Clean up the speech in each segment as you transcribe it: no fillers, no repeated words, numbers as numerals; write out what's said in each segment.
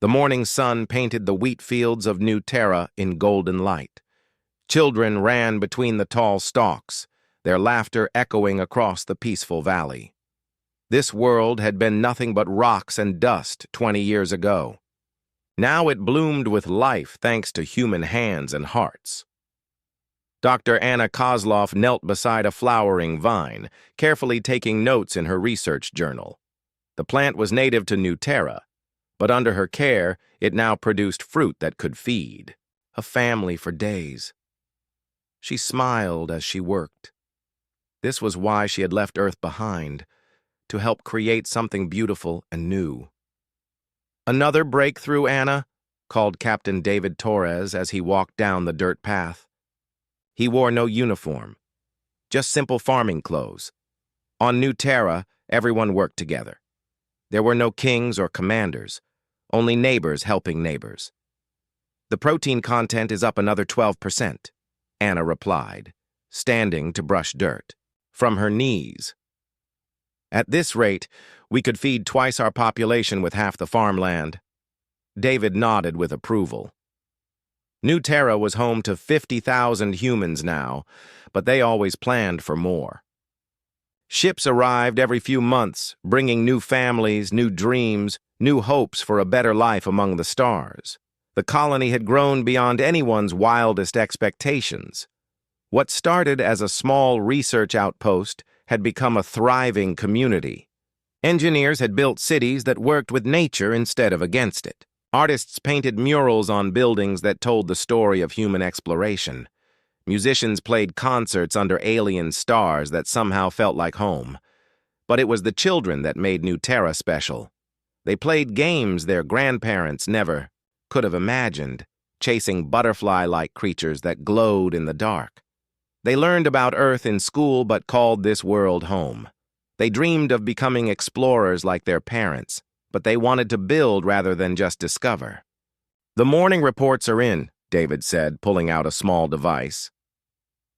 The morning sun painted the wheat fields of New Terra in golden light. Children ran between the tall stalks, their laughter echoing across the peaceful valley. This world had been nothing but rocks and dust 20 years ago. Now it bloomed with life thanks to human hands and hearts. Dr. Anna Kozlov knelt beside a flowering vine, carefully taking notes in her research journal. The plant was native to New Terra, but under her care, it now produced fruit that could feed a family for days. She smiled as she worked. This was why she had left Earth behind, to help create something beautiful and new. "Another breakthrough, Anna?" called Captain David Torres as he walked down the dirt path. He wore no uniform, just simple farming clothes. On New Terra, everyone worked together. There were no kings or commanders, only neighbors helping neighbors. "The protein content is up another 12%, Anna replied, standing to brush dirt from her knees. "At this rate, we could feed twice our population with half the farmland." David nodded with approval. New Terra was home to 50,000 humans now, but they always planned for more. Ships arrived every few months, bringing new families, new dreams, new hopes for a better life among the stars. The colony had grown beyond anyone's wildest expectations. What started as a small research outpost had become a thriving community. Engineers had built cities that worked with nature instead of against it. Artists painted murals on buildings that told the story of human exploration. Musicians played concerts under alien stars that somehow felt like home. But it was the children that made New Terra special. They played games their grandparents never could have imagined, chasing butterfly-like creatures that glowed in the dark. They learned about Earth in school but called this world home. They dreamed of becoming explorers like their parents, but they wanted to build rather than just discover. "The morning reports are in," David said, pulling out a small device.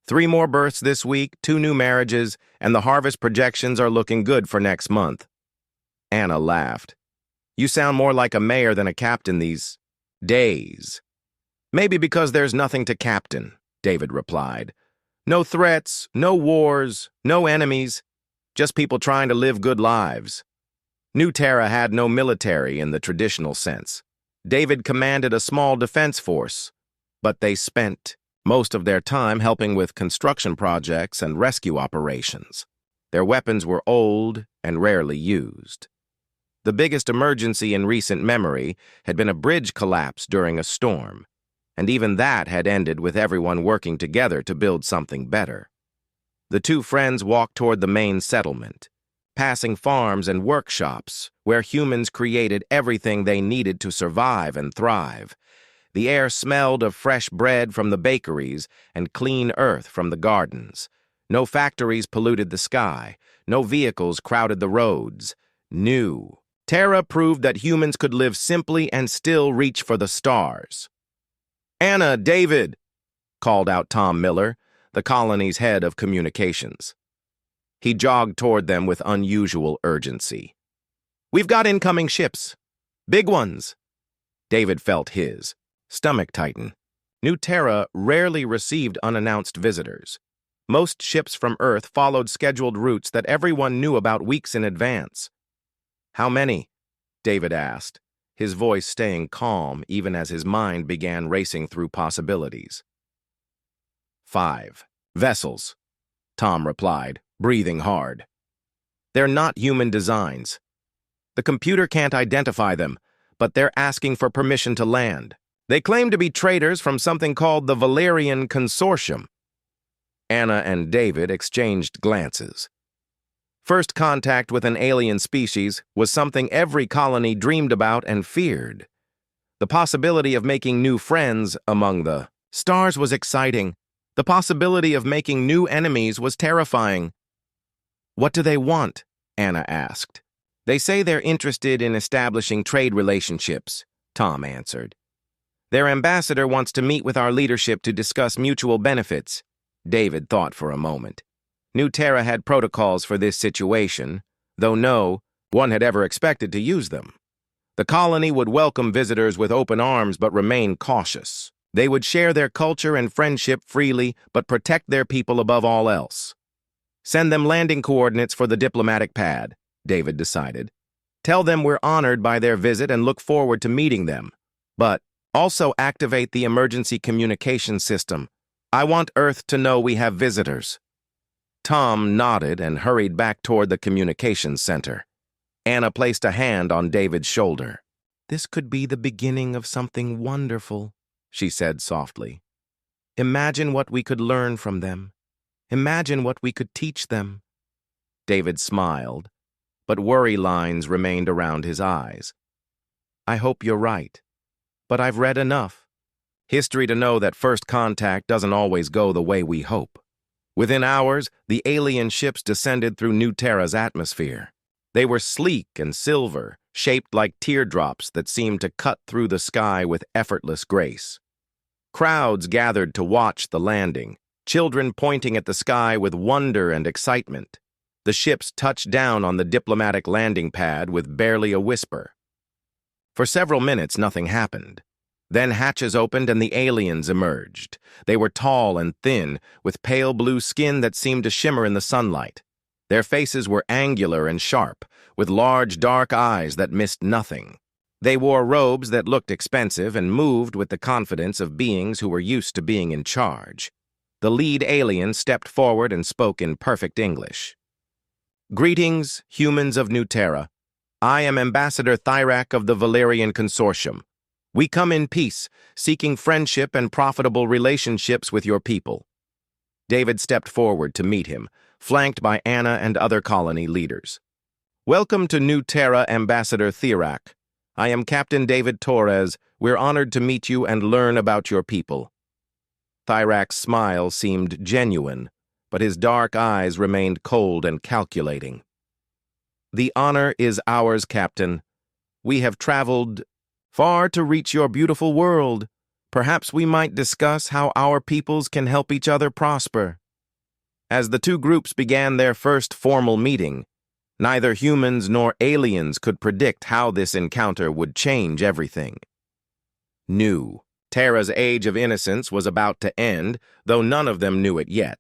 3 more births this week, 2 new marriages, and the harvest projections are looking good for next month. Anna laughed. "You sound more like a mayor than a captain these days." "Maybe because there's nothing to captain," David replied. "No threats, no wars, no enemies, just people trying to live good lives." New Terra had no military in the traditional sense. David commanded a small defense force, but they spent most of their time helping with construction projects and rescue operations. Their weapons were old and rarely used. The biggest emergency in recent memory had been a bridge collapse during a storm, and even that had ended with everyone working together to build something better. The 2 friends walked toward the main settlement, passing farms and workshops where humans created everything they needed to survive and thrive. The air smelled of fresh bread from the bakeries and clean earth from the gardens. No factories polluted the sky. No vehicles crowded the roads. New Terra proved that humans could live simply and still reach for the stars. "Anna, David," called out Tom Miller, the colony's head of communications. He jogged toward them with unusual urgency. "We've got incoming ships. Big ones." David felt his stomach tighten. New Terra rarely received unannounced visitors. Most ships from Earth followed scheduled routes that everyone knew about weeks in advance. "How many?" David asked, his voice staying calm even as his mind began racing through possibilities. 5 vessels, Tom replied, breathing hard. "They're not human designs. The computer can't identify them, but they're asking for permission to land. They claim to be traders from something called the Valerian Consortium." Anna and David exchanged glances. First contact with an alien species was something every colony dreamed about and feared. The possibility of making new friends among the stars was exciting. The possibility of making new enemies was terrifying. "What do they want?" Anna asked. "They say they're interested in establishing trade relationships," Tom answered. "Their ambassador wants to meet with our leadership to discuss mutual benefits." David thought for a moment. New Terra had protocols for this situation, though no one had ever expected to use them. The colony would welcome visitors with open arms but remain cautious. They would share their culture and friendship freely but protect their people above all else. Send them landing coordinates for the diplomatic pad, David decided. Tell them we're honored by their visit and look forward to meeting them. But also activate the emergency communication system. I want Earth to know we have visitors. Tom nodded and hurried back toward the communications center. Anna placed a hand on David's shoulder. This could be the beginning of something wonderful, she said softly. Imagine what we could learn from them. Imagine what we could teach them. David smiled, but worry lines remained around his eyes. I hope you're right, but I've read enough. History to know that first contact doesn't always go the way we hope. Within hours, the alien ships descended through New Terra's atmosphere. They were sleek and silver, shaped like teardrops that seemed to cut through the sky with effortless grace. Crowds gathered to watch the landing, children pointing at the sky with wonder and excitement. The ships touched down on the diplomatic landing pad with barely a whisper. For several minutes, nothing happened. Then hatches opened and the aliens emerged. They were tall and thin, with pale blue skin that seemed to shimmer in the sunlight. Their faces were angular and sharp, with large dark eyes that missed nothing. They wore robes that looked expensive and moved with the confidence of beings who were used to being in charge. The lead alien stepped forward and spoke in perfect English. Greetings, humans of New Terra. I am Ambassador Thyrak of the Valerian Consortium. We come in peace, seeking friendship and profitable relationships with your people. David stepped forward to meet him, flanked by Anna and other colony leaders. Welcome to New Terra, Ambassador Thyrak. I am Captain David Torres. We're honored to meet you and learn about your people. Thyrak's smile seemed genuine, but his dark eyes remained cold and calculating. The honor is ours, Captain. We have traveled far to reach your beautiful world. Perhaps we might discuss how our peoples can help each other prosper. As the two groups began their first formal meeting, neither humans nor aliens could predict how this encounter would change everything. New Terra's age of innocence was about to end, though none of them knew it yet.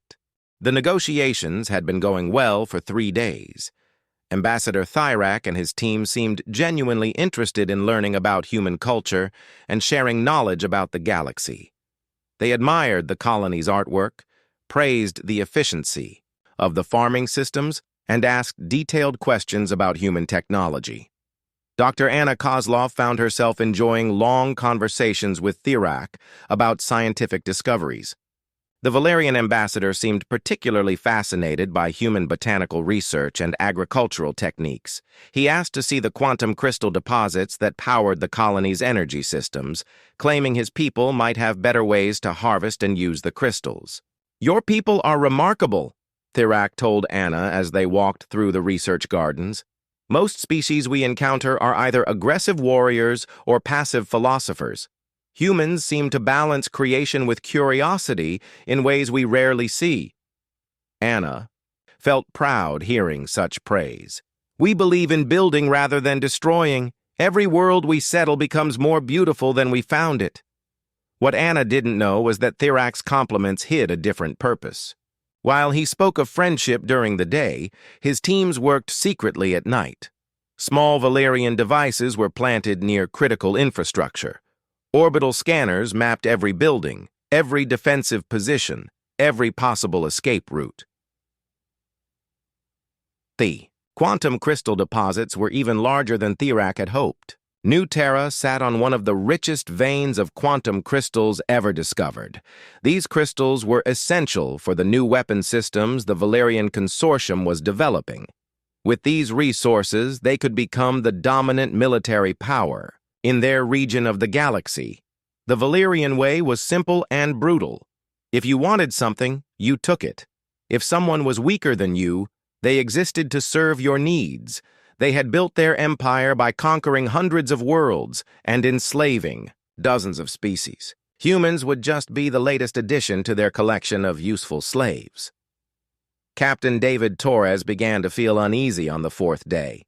The negotiations had been going well for 3 days. Ambassador Thyrak and his team seemed genuinely interested in learning about human culture and sharing knowledge about the galaxy. They admired the colony's artwork, praised the efficiency of the farming systems, and asked detailed questions about human technology. Dr. Anna Kozlov found herself enjoying long conversations with Thyrak about scientific discoveries. The Valerian ambassador seemed particularly fascinated by human botanical research and agricultural techniques. He asked to see the quantum crystal deposits that powered the colony's energy systems, claiming his people might have better ways to harvest and use the crystals. Your people are remarkable, Thyrak told Anna as they walked through the research gardens. Most species we encounter are either aggressive warriors or passive philosophers. Humans seem to balance creation with curiosity in ways we rarely see. Anna felt proud hearing such praise. We believe in building rather than destroying. Every world we settle becomes more beautiful than we found it. What Anna didn't know was that Thyrak's compliments hid a different purpose. While he spoke of friendship during the day, his teams worked secretly at night. Small Valerian devices were planted near critical infrastructure. Orbital scanners mapped every building, every defensive position, every possible escape route. The quantum crystal deposits were even larger than Thyrak had hoped. New Terra sat on one of the richest veins of quantum crystals ever discovered. These crystals were essential for the new weapon systems the Valerian Consortium was developing. With these resources, they could become the dominant military power in their region of the galaxy. The Valerian way was simple and brutal. If you wanted something, you took it. If someone was weaker than you, they existed to serve your needs. They had built their empire by conquering hundreds of worlds and enslaving dozens of species. Humans would just be the latest addition to their collection of useful slaves. Captain David Torres began to feel uneasy on the 4th day.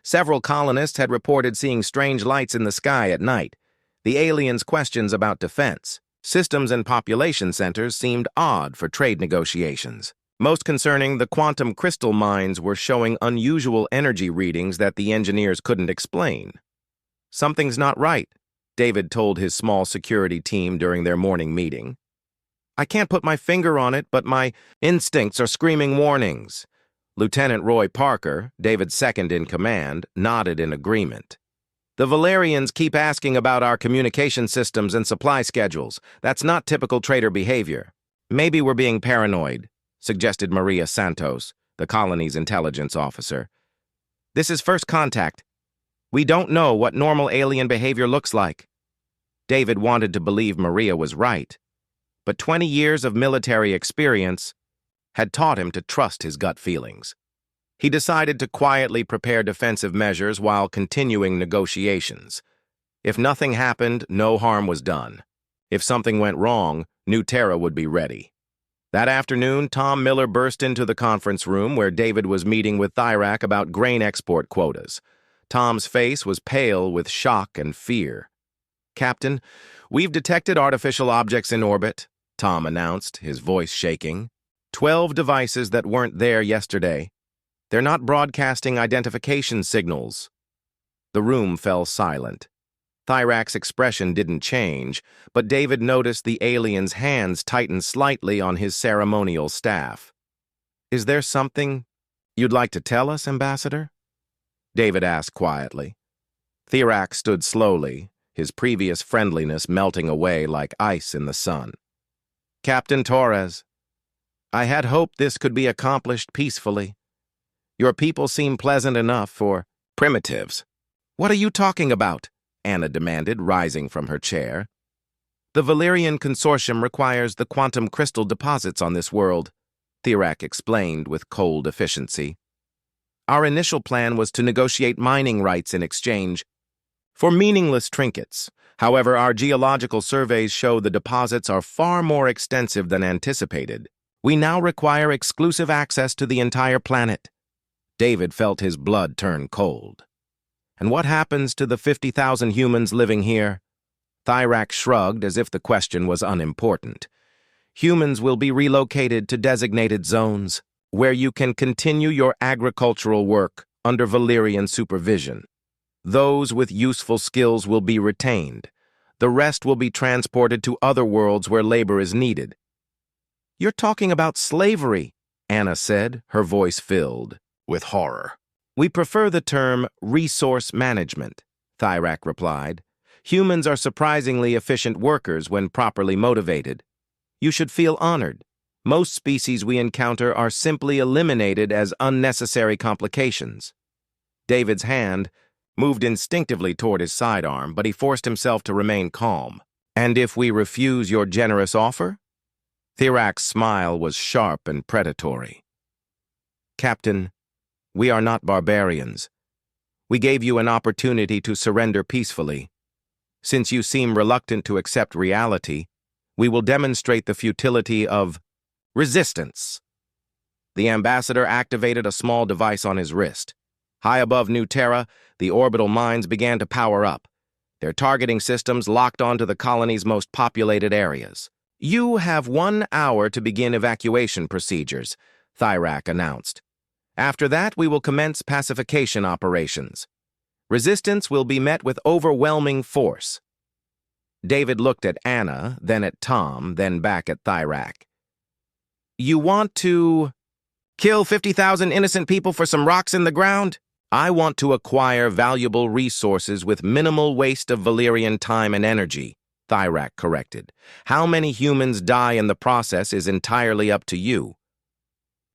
Several colonists had reported seeing strange lights in the sky at night. The aliens' questions about defense, systems, and population centers seemed odd for trade negotiations. Most concerning, the quantum crystal mines were showing unusual energy readings that the engineers couldn't explain. "Something's not right," David told his small security team during their morning meeting. "I can't put my finger on it, but my instincts are screaming warnings." Lieutenant Roy Parker, David's second in command, nodded in agreement. "The Valerians keep asking about our communication systems and supply schedules. That's not typical trader behavior." "Maybe we're being paranoid," suggested Maria Santos, the colony's intelligence officer. "This is first contact. We don't know what normal alien behavior looks like." David wanted to believe Maria was right, but 20 years of military experience had taught him to trust his gut feelings. He decided to quietly prepare defensive measures while continuing negotiations. If nothing happened, no harm was done. If something went wrong, New Terra would be ready. That afternoon, Tom Miller burst into the conference room where David was meeting with Thyrak about grain export quotas. Tom's face was pale with shock and fear. "Captain, we've detected artificial objects in orbit," Tom announced, his voice shaking. 12 devices that weren't there yesterday. They're not broadcasting identification signals." The room fell silent. Thyrak's expression didn't change, but David noticed the alien's hands tighten slightly on his ceremonial staff. "Is there something you'd like to tell us, Ambassador?" David asked quietly. Thyrak stood slowly, his previous friendliness melting away like ice in the sun. "Captain Torres, I had hoped this could be accomplished peacefully. Your people seem pleasant enough for primitives." "What are you talking about?" Anna demanded, rising from her chair. "The Valerian Consortium requires the quantum crystal deposits on this world," Thyrak explained with cold efficiency. "Our initial plan was to negotiate mining rights in exchange for meaningless trinkets. However, our geological surveys show the deposits are far more extensive than anticipated. We now require exclusive access to the entire planet." David felt his blood turn cold. "And what happens to the 50,000 humans living here?" Thyrak shrugged as if the question was unimportant. "Humans will be relocated to designated zones, where you can continue your agricultural work under Valerian supervision. Those with useful skills will be retained. The rest will be transported to other worlds where labor is needed." "You're talking about slavery," Anna said, her voice filled with horror. "We prefer the term resource management," Thyrak replied. "Humans are surprisingly efficient workers when properly motivated. You should feel honored. Most species we encounter are simply eliminated as unnecessary complications." David's hand moved instinctively toward his sidearm, but he forced himself to remain calm. "And if we refuse your generous offer?" Thyrak's smile was sharp and predatory. "Captain, we are not barbarians. We gave you an opportunity to surrender peacefully. Since you seem reluctant to accept reality, we will demonstrate the futility of resistance." The ambassador activated a small device on his wrist. High above New Terra, the orbital mines began to power up. Their targeting systems locked onto the colony's most populated areas. "You have 1 hour to begin evacuation procedures," Thyrak announced. "After that, we will commence pacification operations. Resistance will be met with overwhelming force." David looked at Anna, then at Tom, then back at Thyrak. "You want to kill 50,000 innocent people for some rocks in the ground?" "I want to acquire valuable resources with minimal waste of Valerian time and energy," Thyrak corrected. "How many humans die in the process is entirely up to you."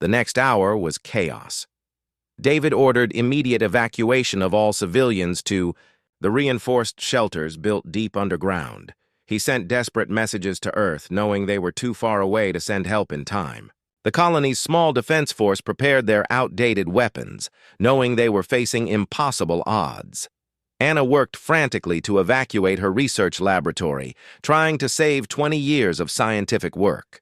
The next hour was chaos. David ordered immediate evacuation of all civilians to the reinforced shelters built deep underground. He sent desperate messages to Earth, knowing they were too far away to send help in time. The colony's small defense force prepared their outdated weapons, knowing they were facing impossible odds. Anna worked frantically to evacuate her research laboratory, trying to save 20 years of scientific work.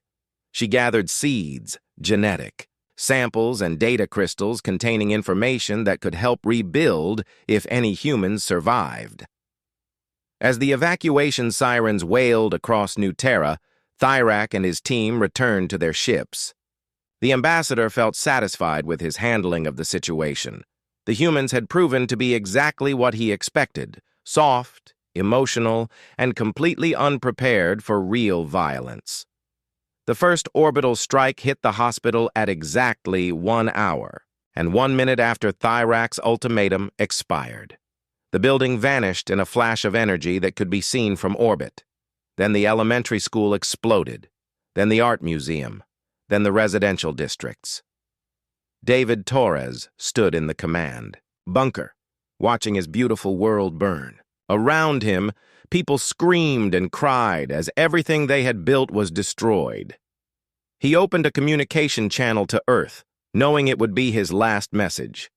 She gathered seeds, genetic, samples and data crystals containing information that could help rebuild if any humans survived. As the evacuation sirens wailed across New Terra, Thyrak and his team returned to their ships. The ambassador felt satisfied with his handling of the situation. The humans had proven to be exactly what he expected: soft, emotional, and completely unprepared for real violence. The first orbital strike hit the hospital at exactly 1 hour, and 1 minute after Thyrak's ultimatum expired. The building vanished in a flash of energy that could be seen from orbit. Then the elementary school exploded. Then the art museum. Then the residential districts. David Torres stood in the command bunker, watching his beautiful world burn. Around him, people screamed and cried as everything they had built was destroyed. He opened a communication channel to Earth, knowing it would be his last message.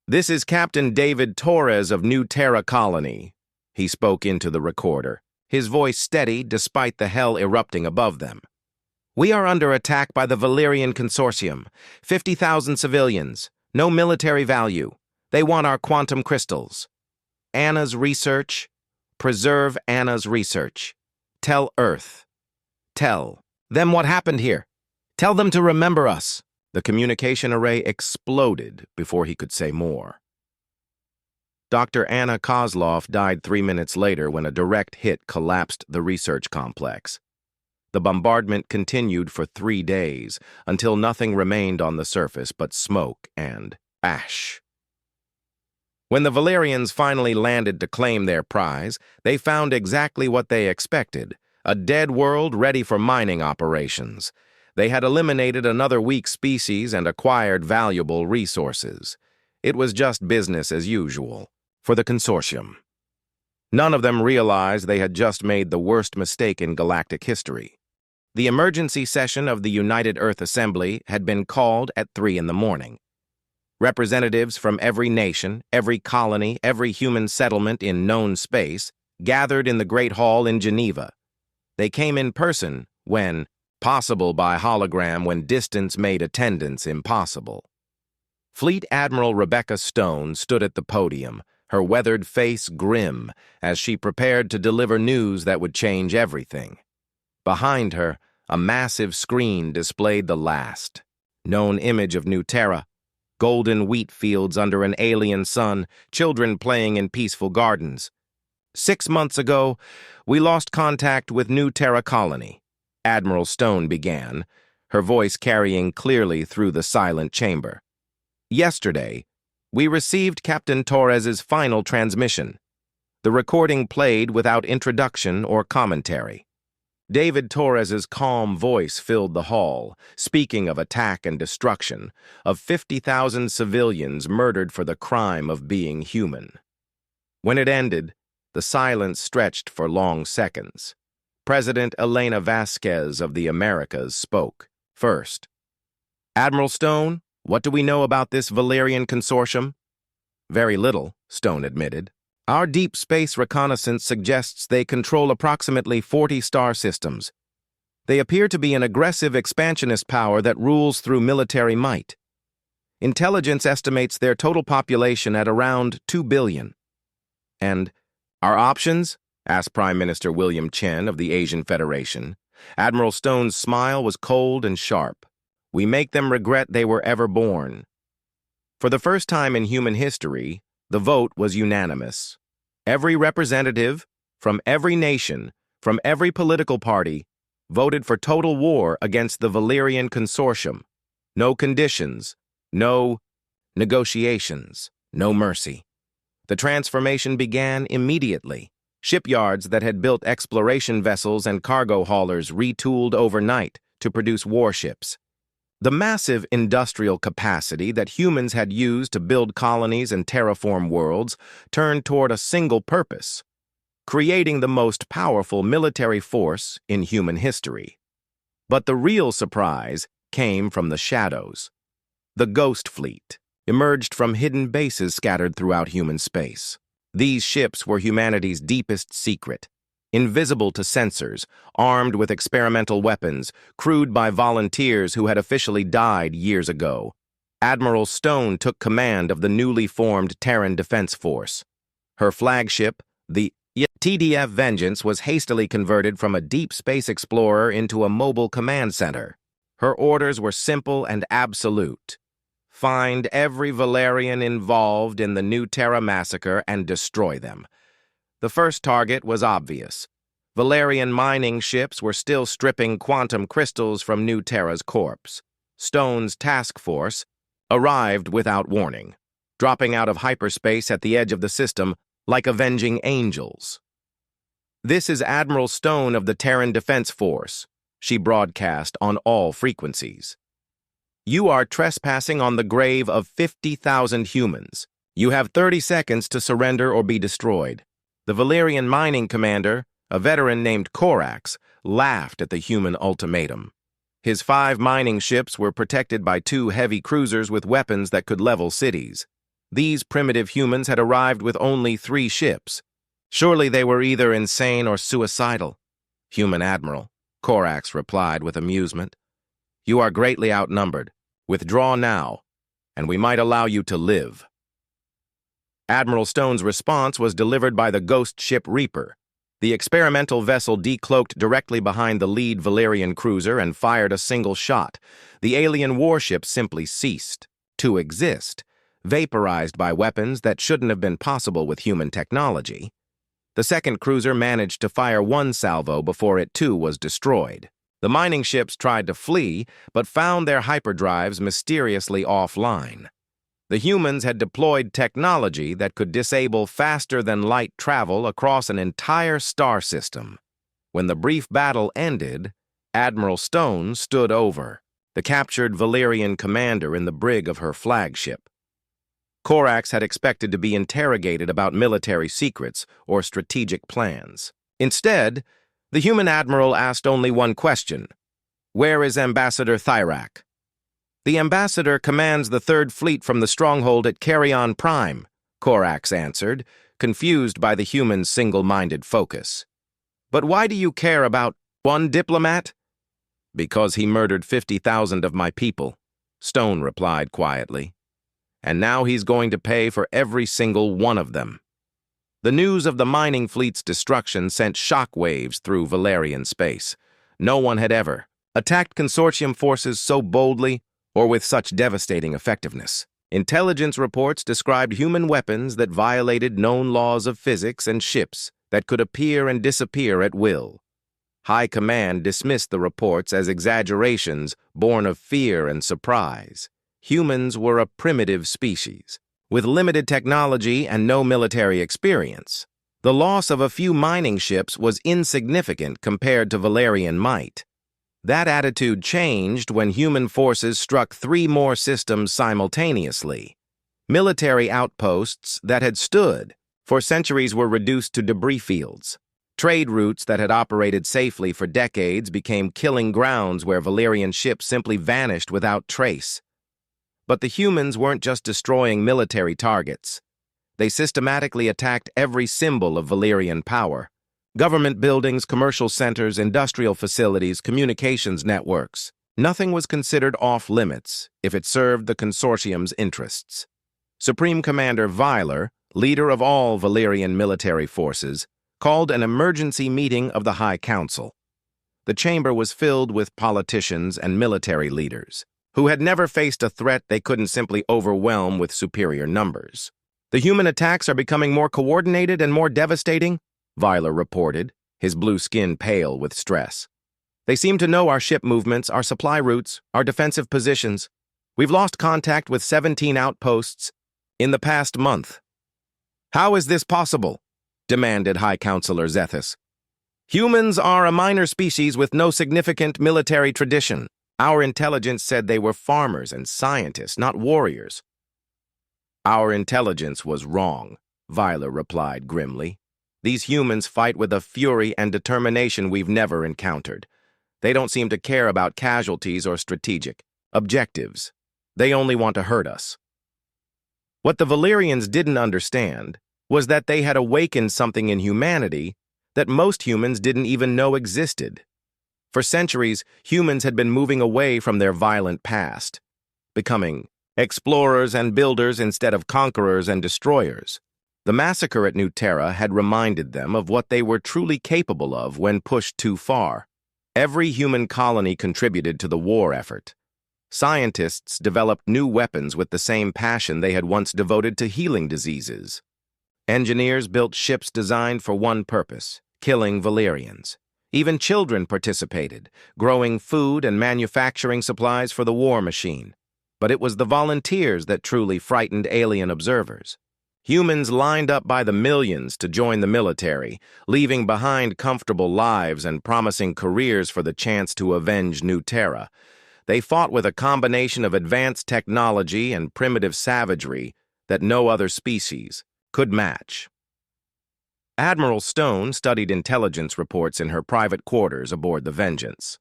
"This is Captain David Torres of New Terra Colony," he spoke into the recorder, his voice steady despite the hell erupting above them. "We are under attack by the Valerian Consortium. 50,000 civilians. No military value. They want our quantum crystals. Anna's research. Preserve Anna's research. Tell Earth. Tell them what happened here. Tell them to remember us." The communication array exploded before he could say more. Dr. Anna Kozlov died 3 minutes later when a direct hit collapsed the research complex. The bombardment continued for 3 days, until nothing remained on the surface but smoke and ash. When the Valerians finally landed to claim their prize, they found exactly what they expected: a dead world ready for mining operations. They had eliminated another weak species and acquired valuable resources. It was just business as usual for the consortium. None of them realized they had just made the worst mistake in galactic history. The emergency session of the United Earth Assembly had been called at 3 in the morning. Representatives from every nation, every colony, every human settlement in known space gathered in the Great Hall in Geneva. They came in person when, possible by hologram when distance made attendance impossible. Fleet Admiral Rebecca Stone stood at the podium, her weathered face grim as she prepared to deliver news that would change everything. Behind her, a massive screen displayed the last known image of New Terra: golden wheat fields under an alien sun, children playing in peaceful gardens. 6 months ago, we lost contact with New Terra Colony, Admiral Stone began, her voice carrying clearly through the silent chamber. Yesterday, we received Captain Torres's final transmission. The recording played without introduction or commentary. David Torres's calm voice filled the hall, speaking of attack and destruction, of 50,000 civilians murdered for the crime of being human. When it ended, the silence stretched for long seconds. President Elena Vasquez of the Americas spoke first. "Admiral Stone, what do we know about this Valerian consortium?" "Very little," Stone admitted. "Our deep space reconnaissance suggests they control approximately 40 star systems. They appear to be an aggressive expansionist power that rules through military might. Intelligence estimates their total population at around 2 billion. And our options?" asked Prime Minister William Chen of the Asian Federation. Admiral Stone's smile was cold and sharp. "We make them regret they were ever born." For the first time in human history, the vote was unanimous. Every representative, from every nation, from every political party, voted for total war against the Valerian Consortium. No conditions, no negotiations, no mercy. The transformation began immediately. Shipyards that had built exploration vessels and cargo haulers retooled overnight to produce warships. The massive industrial capacity that humans had used to build colonies and terraform worlds turned toward a single purpose: creating the most powerful military force in human history. But the real surprise came from the shadows. The Ghost Fleet emerged from hidden bases scattered throughout human space. These ships were humanity's deepest secret, invisible to sensors, armed with experimental weapons, crewed by volunteers who had officially died years ago. Admiral Stone took command of the newly formed Terran Defense Force. Her flagship, the TDF Vengeance, was hastily converted from a deep space explorer into a mobile command center. Her orders were simple and absolute. Find every Valerian involved in the New Terra massacre and destroy them. The first target was obvious. Valerian mining ships were still stripping quantum crystals from New Terra's corpse. Stone's task force arrived without warning, dropping out of hyperspace at the edge of the system like avenging angels. "This is Admiral Stone of the Terran Defense Force," she broadcast on all frequencies. "You are trespassing on the grave of 50,000 humans. You have 30 seconds to surrender or be destroyed." The Valerian mining commander, a veteran named Corax, laughed at the human ultimatum. His 5 mining ships were protected by 2 heavy cruisers with weapons that could level cities. These primitive humans had arrived with only 3 ships. Surely they were either insane or suicidal. "Human Admiral," Corax replied with amusement. "You are greatly outnumbered. Withdraw now, and we might allow you to live." Admiral Stone's response was delivered by the ghost ship Reaper. The experimental vessel decloaked directly behind the lead Valerian cruiser and fired a single shot. The alien warship simply ceased to exist, vaporized by weapons that shouldn't have been possible with human technology. The second cruiser managed to fire 1 salvo before it too was destroyed. The mining ships tried to flee, but found their hyperdrives mysteriously offline. The humans had deployed technology that could disable faster-than-light travel across an entire star system. When the brief battle ended, Admiral Stone stood over the captured Valerian commander in the brig of her flagship. Corax had expected to be interrogated about military secrets or strategic plans. Instead, the human admiral asked only one question: "Where is Ambassador Thyrak?" "The ambassador commands the 3rd Fleet from the stronghold at Carrion Prime," Corax answered, confused by the human's single-minded focus. "But why do you care about one diplomat?" "Because he murdered 50,000 of my people," Stone replied quietly. "And now he's going to pay for every single one of them." The news of the mining fleet's destruction sent shockwaves through Valerian space. No one had ever attacked consortium forces so boldly or with such devastating effectiveness. Intelligence reports described human weapons that violated known laws of physics and ships that could appear and disappear at will. High Command dismissed the reports as exaggerations born of fear and surprise. Humans were a primitive species, with limited technology and no military experience. The loss of a few mining ships was insignificant compared to Valerian might. That attitude changed when human forces struck 3 more systems simultaneously. Military outposts that had stood for centuries were reduced to debris fields. Trade routes that had operated safely for decades became killing grounds where Valerian ships simply vanished without trace. But the humans weren't just destroying military targets. They systematically attacked every symbol of Valerian power: government buildings, commercial centers, industrial facilities, communications networks. Nothing was considered off-limits if it served the consortium's interests. Supreme Commander Viler, leader of all Valerian military forces, called an emergency meeting of the High Council. The chamber was filled with politicians and military leaders who had never faced a threat they couldn't simply overwhelm with superior numbers. "The human attacks are becoming more coordinated and more devastating," Viler reported, his blue skin pale with stress. "They seem to know our ship movements, our supply routes, our defensive positions. We've lost contact with 17 outposts in the past month." "How is this possible?" demanded High Counselor Zethus. "Humans are a minor species with no significant military tradition. Our intelligence said they were farmers and scientists, not warriors." "Our intelligence was wrong," Viler replied grimly. "These humans fight with a fury and determination we've never encountered. They don't seem to care about casualties or strategic objectives. They only want to hurt us." What the Valerians didn't understand was that they had awakened something in humanity that most humans didn't even know existed. For centuries, humans had been moving away from their violent past, becoming explorers and builders instead of conquerors and destroyers. The massacre at New Terra had reminded them of what they were truly capable of when pushed too far. Every human colony contributed to the war effort. Scientists developed new weapons with the same passion they had once devoted to healing diseases. Engineers built ships designed for one purpose: killing Valerians. Even children participated, growing food and manufacturing supplies for the war machine. But it was the volunteers that truly frightened alien observers. Humans lined up by the millions to join the military, leaving behind comfortable lives and promising careers for the chance to avenge New Terra. They fought with a combination of advanced technology and primitive savagery that no other species could match. Admiral Stone studied intelligence reports in her private quarters aboard the Vengeance.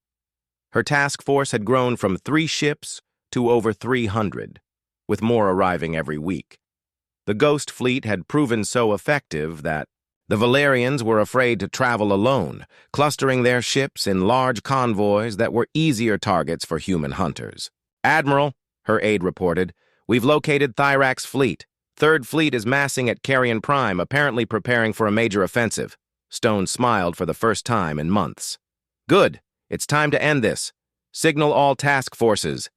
Her task force had grown from 3 ships to over 300, with more arriving every week. The Ghost Fleet had proven so effective that the Valerians were afraid to travel alone, clustering their ships in large convoys that were easier targets for human hunters. "Admiral," her aide reported, "we've located Thyrax's fleet. Third Fleet is massing at Carrion Prime, apparently preparing for a major offensive." Stone smiled for the first time in months. "Good. It's time to end this. Signal all task forces.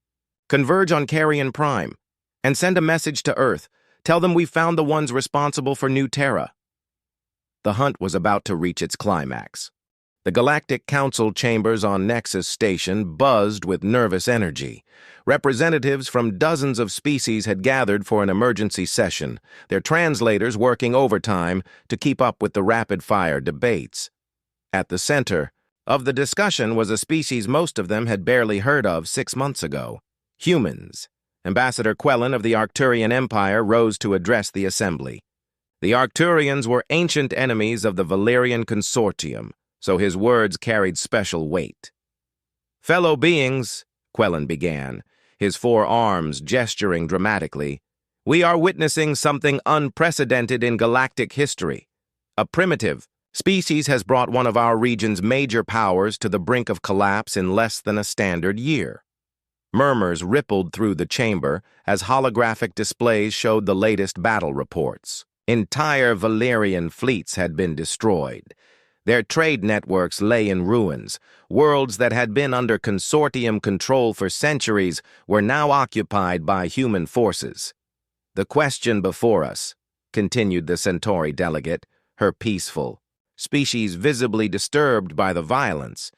Converge on Carrion Prime, and send a message to Earth. Tell them we've found the ones responsible for New Terra." The hunt was about to reach its climax. The Galactic Council chambers on Nexus Station buzzed with nervous energy. Representatives from dozens of species had gathered for an emergency session, their translators working overtime to keep up with the rapid-fire debates. At the center of the discussion was a species most of them had barely heard of 6 months ago: humans. Ambassador Quellen of the Arcturian Empire rose to address the assembly. The Arcturians were ancient enemies of the Valerian Consortium, so his words carried special weight. "Fellow beings," Quellen began, his 4 arms gesturing dramatically, "we are witnessing something unprecedented in galactic history. A primitive species has brought one of our region's major powers to the brink of collapse in less than a standard year." Murmurs rippled through the chamber as holographic displays showed the latest battle reports. Entire Valerian fleets had been destroyed. Their trade networks lay in ruins. Worlds that had been under consortium control for centuries were now occupied by human forces. "The question before us," continued the Centauri delegate, her peaceful species visibly disturbed by the violence,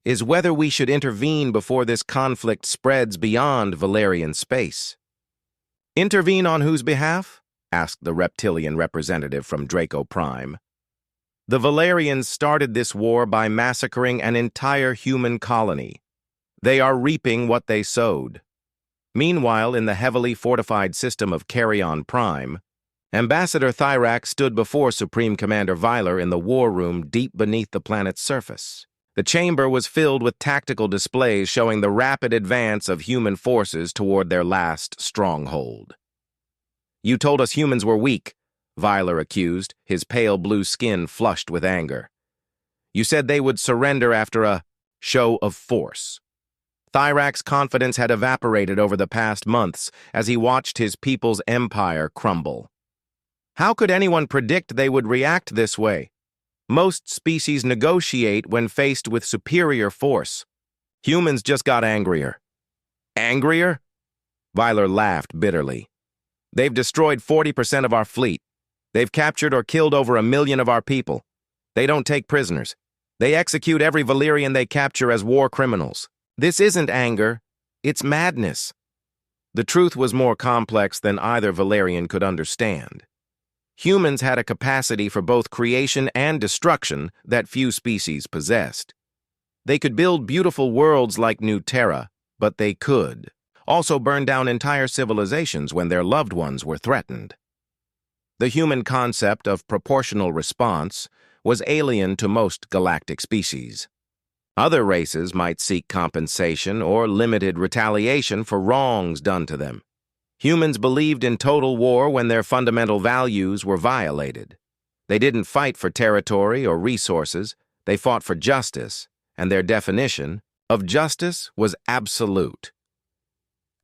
"is whether we should intervene before this conflict spreads beyond Valerian space." "Intervene on whose behalf?" asked the reptilian representative from Draco Prime. "The Valerians started this war by massacring an entire human colony. They are reaping what they sowed." Meanwhile, in the heavily fortified system of Carrion Prime, Ambassador Thyrax stood before Supreme Commander Vyler in the war room deep beneath the planet's surface. The chamber was filled with tactical displays showing the rapid advance of human forces toward their last stronghold. "You told us humans were weak," Vyler accused, his pale blue skin flushed with anger. "You said they would surrender after a show of force." Thyrax's confidence had evaporated over the past months as he watched his people's empire crumble. How could anyone predict they would react this way? Most species negotiate when faced with superior force. Humans just got angrier. "Angrier?" Vyler laughed bitterly. "They've destroyed 40% of our fleet. They've captured or killed over 1 million of our people. They don't take prisoners. They execute every Valerian they capture as war criminals. This isn't anger, it's madness." The truth was more complex than either Valerian could understand. Humans had a capacity for both creation and destruction that few species possessed. They could build beautiful worlds like New Terra, but they could also burn down entire civilizations when their loved ones were threatened. The human concept of proportional response was alien to most galactic species. Other races might seek compensation or limited retaliation for wrongs done to them. Humans believed in total war when their fundamental values were violated. They didn't fight for territory or resources, they fought for justice, and their definition of justice was absolute.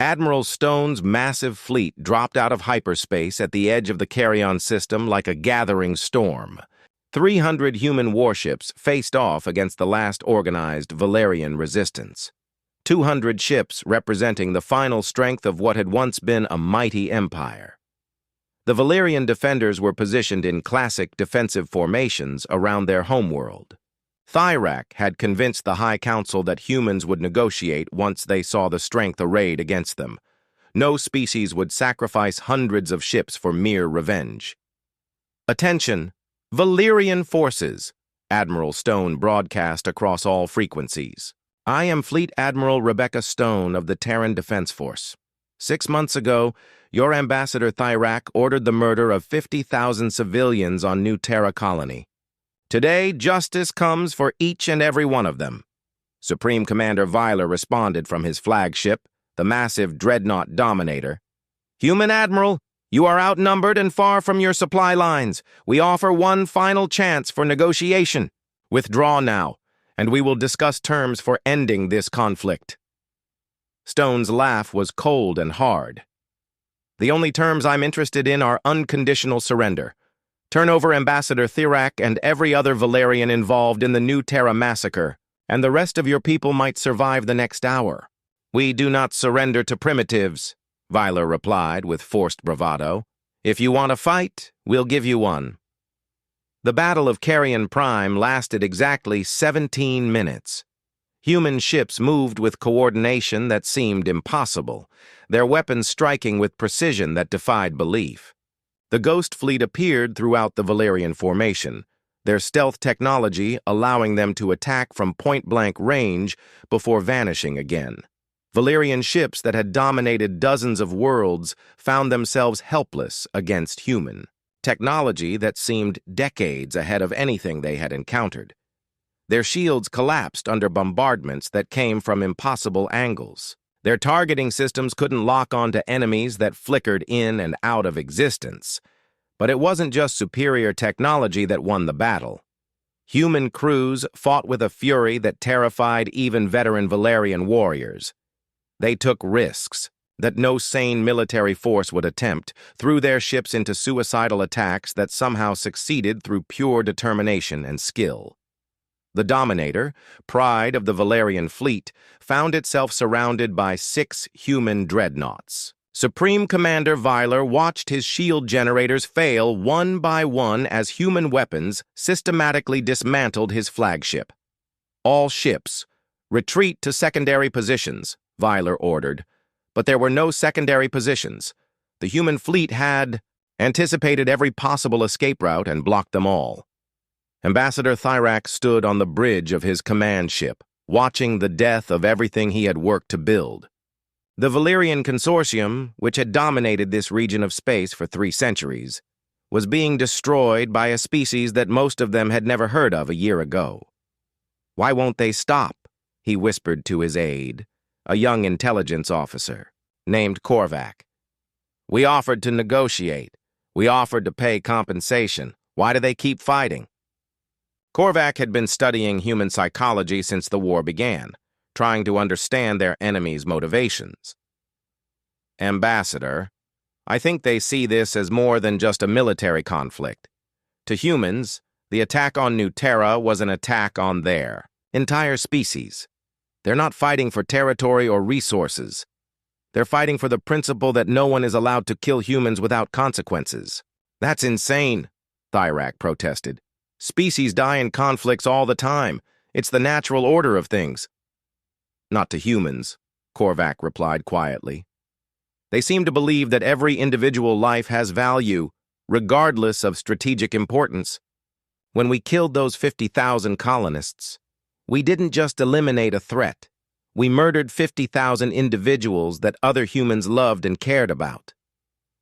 Admiral Stone's massive fleet dropped out of hyperspace at the edge of the carry-on system like a gathering storm. 300 human warships faced off against the last organized Valerian resistance. 200 ships representing the final strength of what had once been a mighty empire. The Valerian defenders were positioned in classic defensive formations around their homeworld. Thyrak had convinced the High Council that humans would negotiate once they saw the strength arrayed against them. No species would sacrifice hundreds of ships for mere revenge. Attention! Valerian forces! Admiral Stone broadcast across all frequencies. I am Fleet Admiral Rebecca Stone of the Terran Defense Force. 6 months ago, your ambassador Thyrak ordered the murder of 50,000 civilians on New Terra colony. Today, justice comes for each and every one of them. Supreme Commander Viler responded from his flagship, the massive Dreadnought Dominator. Human Admiral, you are outnumbered and far from your supply lines. We offer one final chance for negotiation. Withdraw now, and we will discuss terms for ending this conflict. Stone's laugh was cold and hard. The only terms I'm interested in are unconditional surrender. Turn over Ambassador Thyrak and every other Valerian involved in the New Terra massacre, and the rest of your people might survive the next hour. We do not surrender to primitives, Viler replied with forced bravado. If you want a fight, we'll give you one. The Battle of Carrion Prime lasted exactly 17 minutes. Human ships moved with coordination that seemed impossible, their weapons striking with precision that defied belief. The Ghost Fleet appeared throughout the Valerian formation, their stealth technology allowing them to attack from point-blank range before vanishing again. Valerian ships that had dominated dozens of worlds found themselves helpless against human technology that seemed decades ahead of anything they had encountered. Their shields collapsed under bombardments that came from impossible angles. Their targeting systems couldn't lock onto enemies that flickered in and out of existence. But it wasn't just superior technology that won the battle. Human crews fought with a fury that terrified even veteran Valerian warriors. They took risks that no sane military force would attempt, threw their ships into suicidal attacks that somehow succeeded through pure determination and skill. The Dominator, pride of the Valerian fleet, found itself surrounded by 6 human dreadnoughts. Supreme Commander Viler watched his shield generators fail one by one as human weapons systematically dismantled his flagship. All ships, retreat to secondary positions, Viler ordered. But there were no secondary positions. The human fleet had anticipated every possible escape route and blocked them all. Ambassador Thyrak stood on the bridge of his command ship, watching the death of everything he had worked to build. The Valerian Consortium, which had dominated this region of space for 3 centuries, was being destroyed by a species that most of them had never heard of a year ago. Why won't they stop? He whispered to his aide, a young intelligence officer, named Korvac. We offered to negotiate. We offered to pay compensation. Why do they keep fighting? Korvac had been studying human psychology since the war began, trying to understand their enemies' motivations. Ambassador, I think they see this as more than just a military conflict. To humans, the attack on New Terra was an attack on their entire species. They're not fighting for territory or resources. They're fighting for the principle that no one is allowed to kill humans without consequences. That's insane, Thyrak protested. Species die in conflicts all the time. It's the natural order of things. Not to humans, Korvac replied quietly. They seem to believe that every individual life has value, regardless of strategic importance. When we killed those 50,000 colonists, we didn't just eliminate a threat. We murdered 50,000 individuals that other humans loved and cared about.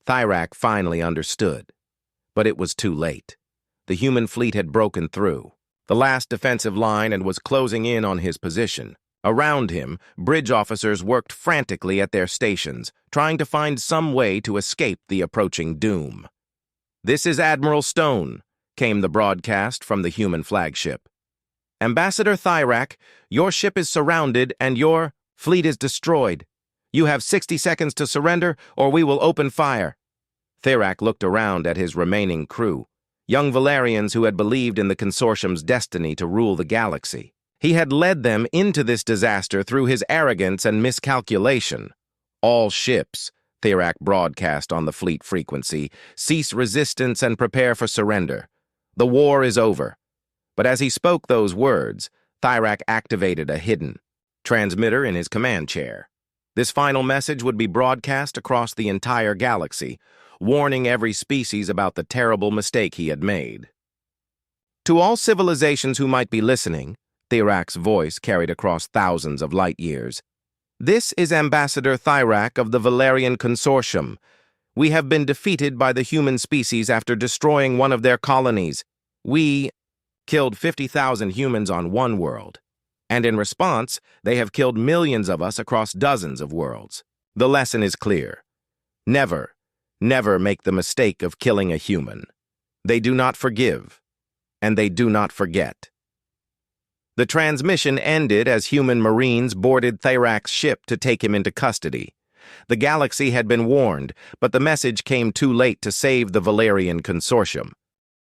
Thyrak finally understood, but it was too late. The human fleet had broken through the last defensive line and was closing in on his position. Around him, bridge officers worked frantically at their stations, trying to find some way to escape the approaching doom. This is Admiral Stone. came the broadcast from the human flagship. "Ambassador Thyrak, your ship is surrounded and your fleet is destroyed. You have 60 seconds to surrender or we will open fire." Thyrak looked around at his remaining crew, young Valerians who had believed in the consortium's destiny to rule the galaxy. He had led them into this disaster through his arrogance and miscalculation. "All ships," Thyrak broadcast on the fleet frequency, "cease resistance and prepare for surrender. The war is over." But as he spoke those words, Thyrak activated a hidden transmitter in his command chair. This final message would be broadcast across the entire galaxy, warning every species about the terrible mistake he had made. "To all civilizations who might be listening," Thyrak's voice carried across thousands of light years, "this is Ambassador Thyrak of the Valerian Consortium. We have been defeated by the human species after destroying one of their colonies. We killed 50,000 humans on one world, and in response, they have killed millions of us across dozens of worlds. The lesson is clear. Never, never make the mistake of killing a human. They do not forgive, and they do not forget." The transmission ended as human marines boarded Thyrak's ship to take him into custody. The galaxy had been warned, but the message came too late to save the Valerian Consortium.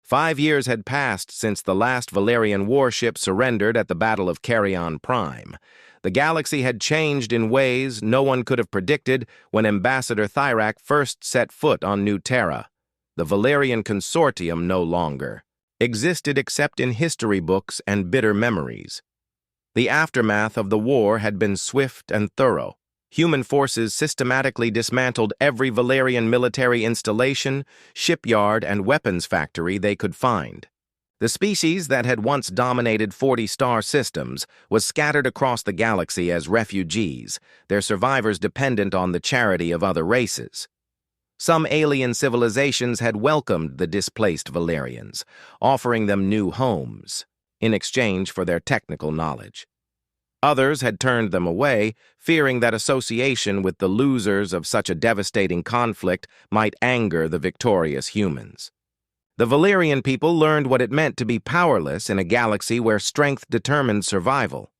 5 years had passed since the last Valerian warship surrendered at the Battle of Carrion Prime. The galaxy had changed in ways no one could have predicted when Ambassador Thyrak first set foot on New Terra. The Valerian Consortium no longer existed except in history books and bitter memories. The aftermath of the war had been swift and thorough. Human forces systematically dismantled every Valerian military installation, shipyard, and weapons factory they could find. The species that had once dominated 40 star systems was scattered across the galaxy as refugees, their survivors dependent on the charity of other races. Some alien civilizations had welcomed the displaced Valerians, offering them new homes in exchange for their technical knowledge. Others had turned them away, fearing that association with the losers of such a devastating conflict might anger the victorious humans. The Valerian people learned what it meant to be powerless in a galaxy where strength determined survival.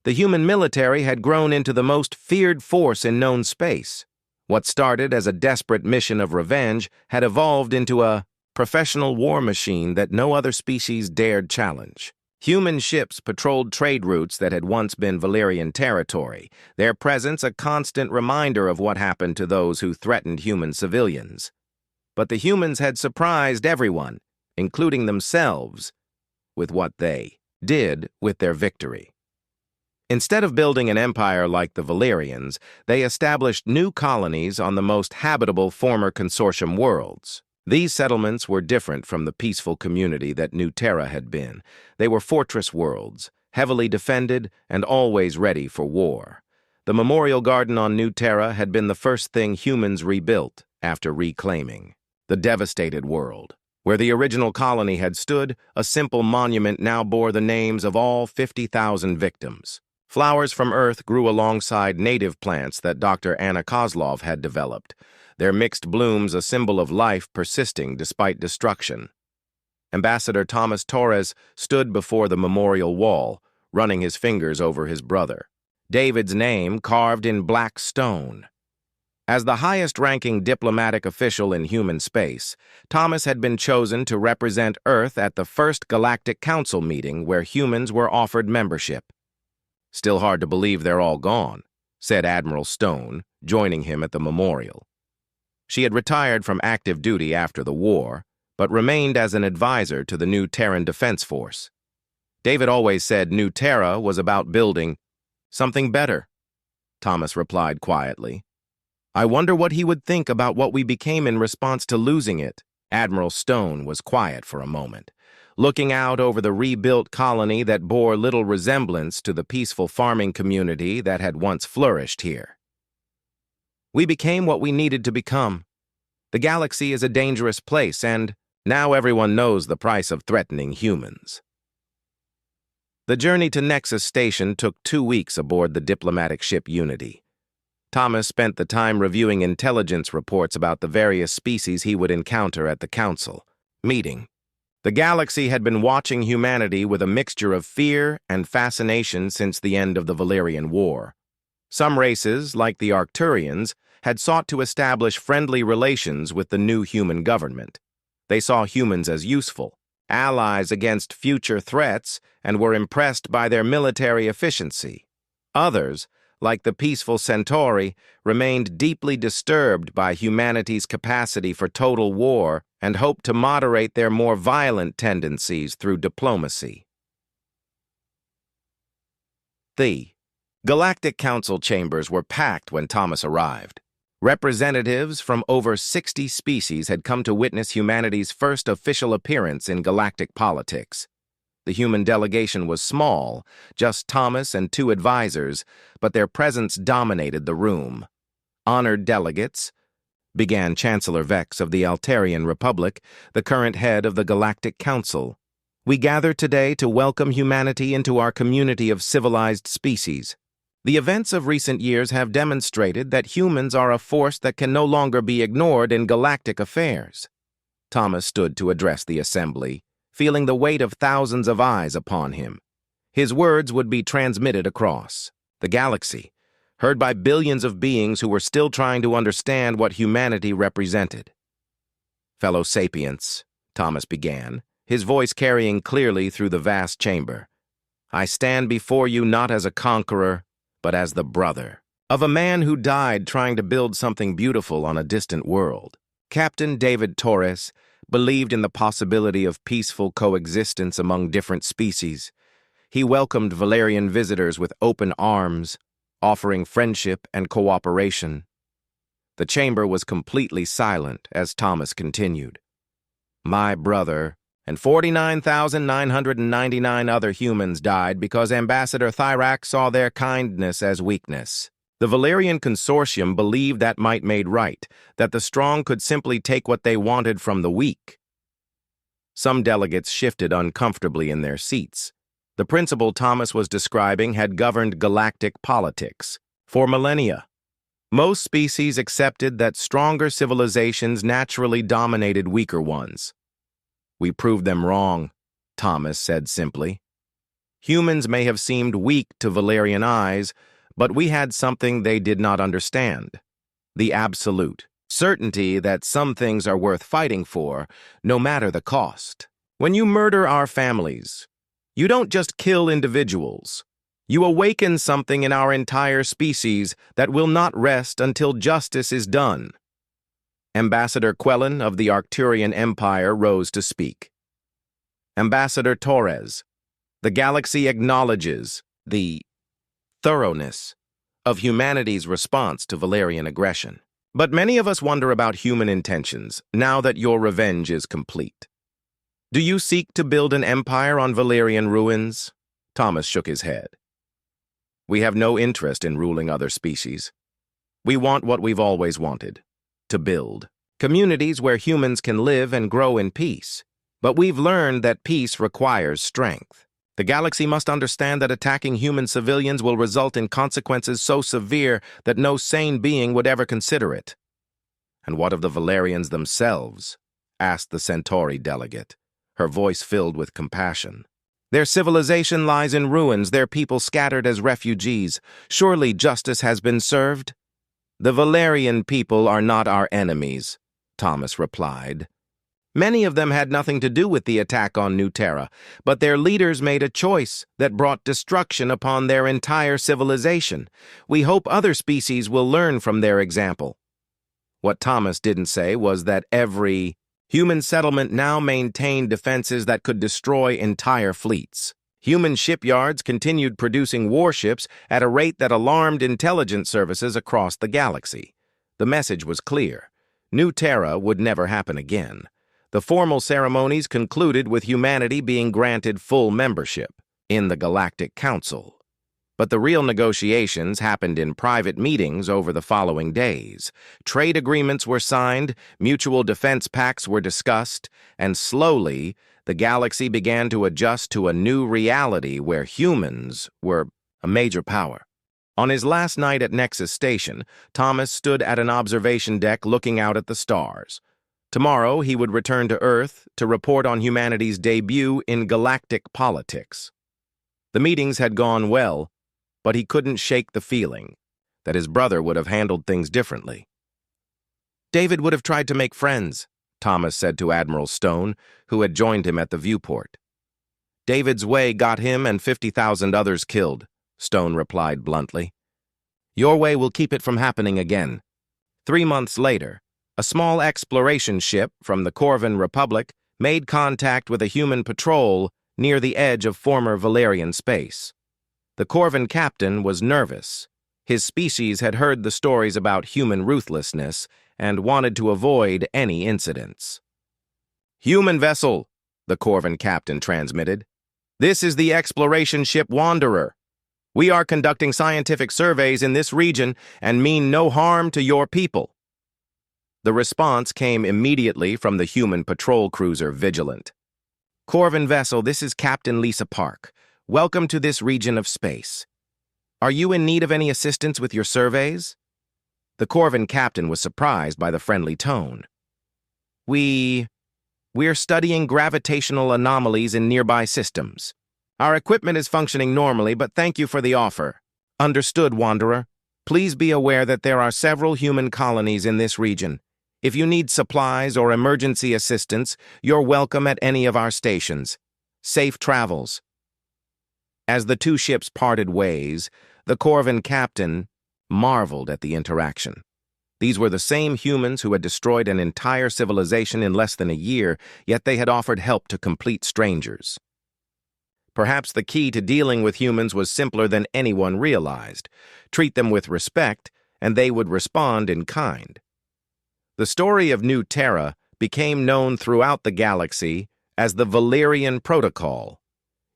The human military had grown into the most feared force in known space. What started as a desperate mission of revenge had evolved into a professional war machine that no other species dared challenge. Human ships patrolled trade routes that had once been Valerian territory, their presence a constant reminder of what happened to those who threatened human civilians. But the humans had surprised everyone, including themselves, with what they did with their victory. Instead of building an empire like the Valerians, they established new colonies on the most habitable former consortium worlds. These settlements were different from the peaceful community that New Terra had been. They were fortress worlds, heavily defended and always ready for war. The memorial garden on New Terra had been the first thing humans rebuilt after reclaiming the devastated world. Where the original colony had stood, a simple monument now bore the names of all 50,000 victims. Flowers from Earth grew alongside native plants that Dr. Anna Kozlov had developed, their mixed blooms a symbol of life persisting despite destruction. Ambassador Thomas Torres stood before the memorial wall, running his fingers over his brother. David's name carved in black stone. As the highest-ranking diplomatic official in human space, Thomas had been chosen to represent Earth at the first Galactic Council meeting where humans were offered membership. "Still hard to believe they're all gone," said Admiral Stone, joining him at the memorial. She had retired from active duty after the war, but remained as an advisor to the new Terran Defense Force. "David always said New Terra was about building something better," Thomas replied quietly. "I wonder what he would think about what we became in response to losing it." Admiral Stone was quiet for a moment, looking out over the rebuilt colony that bore little resemblance to the peaceful farming community that had once flourished here. "We became what we needed to become. The galaxy is a dangerous place, and now everyone knows the price of threatening humans." The journey to Nexus Station took 2 weeks aboard the diplomatic ship Unity. Thomas spent the time reviewing intelligence reports about the various species he would encounter at the council meeting. The galaxy had been watching humanity with a mixture of fear and fascination since the end of the Valerian War. Some races, like the Arcturians, had sought to establish friendly relations with the new human government. They saw humans as useful, allies against future threats, and were impressed by their military efficiency. Others, like the peaceful Centauri, remained deeply disturbed by humanity's capacity for total war and hoped to moderate their more violent tendencies through diplomacy. The Galactic Council chambers were packed when Thomas arrived. Representatives from over 60 species had come to witness humanity's first official appearance in galactic politics. The human delegation was small, just Thomas and 2 advisors, but their presence dominated the room. Honored delegates, began Chancellor Vex of the Altarian Republic, the current head of the Galactic Council. We gather today to welcome humanity into our community of civilized species. The events of recent years have demonstrated that humans are a force that can no longer be ignored in galactic affairs. Thomas stood to address the assembly, feeling the weight of thousands of eyes upon him. His words would be transmitted across the galaxy, heard by billions of beings who were still trying to understand what humanity represented. Fellow sapients, Thomas began, his voice carrying clearly through the vast chamber. I stand before you not as a conqueror, but as the brother of a man who died trying to build something beautiful on a distant world. Captain David Torres believed in the possibility of peaceful coexistence among different species. He welcomed Valerian visitors with open arms, offering friendship and cooperation. The chamber was completely silent as Thomas continued. My brother and 49,999 other humans died because Ambassador Thyrak saw their kindness as weakness. The Valerian Consortium believed that might made right, that the strong could simply take what they wanted from the weak. Some delegates shifted uncomfortably in their seats. The principle Thomas was describing had governed galactic politics for millennia. Most species accepted that stronger civilizations naturally dominated weaker ones. We proved them wrong, Thomas said simply. Humans may have seemed weak to Valerian eyes, but we had something they did not understand. The absolute certainty that some things are worth fighting for, no matter the cost. When you murder our families, you don't just kill individuals. You awaken something in our entire species that will not rest until justice is done. Ambassador Quellen of the Arcturian Empire rose to speak. Ambassador Torres, the galaxy acknowledges the thoroughness of humanity's response to Valerian aggression. But many of us wonder about human intentions now that your revenge is complete. Do you seek to build an empire on Valerian ruins? Thomas shook his head. We have no interest in ruling other species. We want what we've always wanted, to build communities where humans can live and grow in peace. But we've learned that peace requires strength. The galaxy must understand that attacking human civilians will result in consequences so severe that no sane being would ever consider it. And what of the Valerians themselves? Asked the Centauri delegate, her voice filled with compassion. Their civilization lies in ruins, their people scattered as refugees. Surely justice has been served? The Valerian people are not our enemies, Thomas replied. Many of them had nothing to do with the attack on New Terra, but their leaders made a choice that brought destruction upon their entire civilization. We hope other species will learn from their example. What Thomas didn't say was that every human settlement now maintained defenses that could destroy entire fleets. Human shipyards continued producing warships at a rate that alarmed intelligence services across the galaxy. The message was clear. New Terra would never happen again. The formal ceremonies concluded with humanity being granted full membership in the Galactic Council. But the real negotiations happened in private meetings over the following days. Trade agreements were signed, mutual defense pacts were discussed, and slowly, the galaxy began to adjust to a new reality where humans were a major power. On his last night at Nexus Station, Thomas stood at an observation deck looking out at the stars. Tomorrow, he would return to Earth to report on humanity's debut in galactic politics. The meetings had gone well, but he couldn't shake the feeling that his brother would have handled things differently. "David would have tried to make friends," Thomas said to Admiral Stone, who had joined him at the viewport. "David's way got him and 50,000 others killed," Stone replied bluntly. "Your way will keep it from happening again." 3 months later, a small exploration ship from the Corvan Republic made contact with a human patrol near the edge of former Valerian space. The Corvan captain was nervous. His species had heard the stories about human ruthlessness and wanted to avoid any incidents. "Human vessel," the Corvan captain transmitted. "This is the exploration ship Wanderer. We are conducting scientific surveys in this region and mean no harm to your people." The response came immediately from the human patrol cruiser Vigilant. "Corvan vessel, this is Captain Lisa Park. Welcome to this region of space. Are you in need of any assistance with your surveys?" The Corvan captain was surprised by the friendly tone. We're studying gravitational anomalies in nearby systems. Our equipment is functioning normally, but thank you for the offer." "Understood, Wanderer. Please be aware that there are several human colonies in this region. If you need supplies or emergency assistance, you're welcome at any of our stations. Safe travels." As the two ships parted ways, the Corvan captain marveled at the interaction. These were the same humans who had destroyed an entire civilization in less than a year, yet they had offered help to complete strangers. Perhaps the key to dealing with humans was simpler than anyone realized. Treat them with respect, and they would respond in kind. The story of New Terra became known throughout the galaxy as the Valerian Protocol.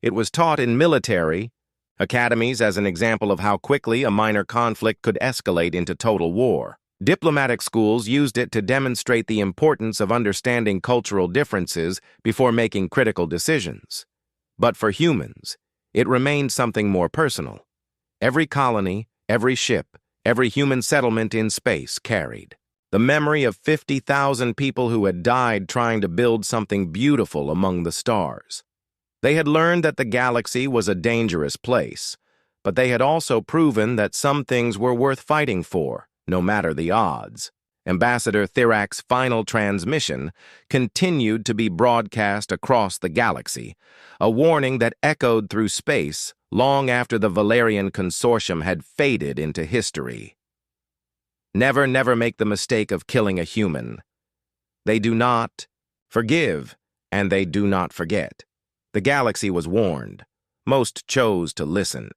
It was taught in military academies as an example of how quickly a minor conflict could escalate into total war. Diplomatic schools used it to demonstrate the importance of understanding cultural differences before making critical decisions. But for humans, it remained something more personal. Every colony, every ship, every human settlement in space carried the memory of 50,000 people who had died trying to build something beautiful among the stars. They had learned that the galaxy was a dangerous place, but they had also proven that some things were worth fighting for, no matter the odds. Ambassador Thirak's final transmission continued to be broadcast across the galaxy, a warning that echoed through space long after the Valerian consortium had faded into history. Never, never make the mistake of killing a human. They do not forgive, and they do not forget. The galaxy was warned. Most chose to listen.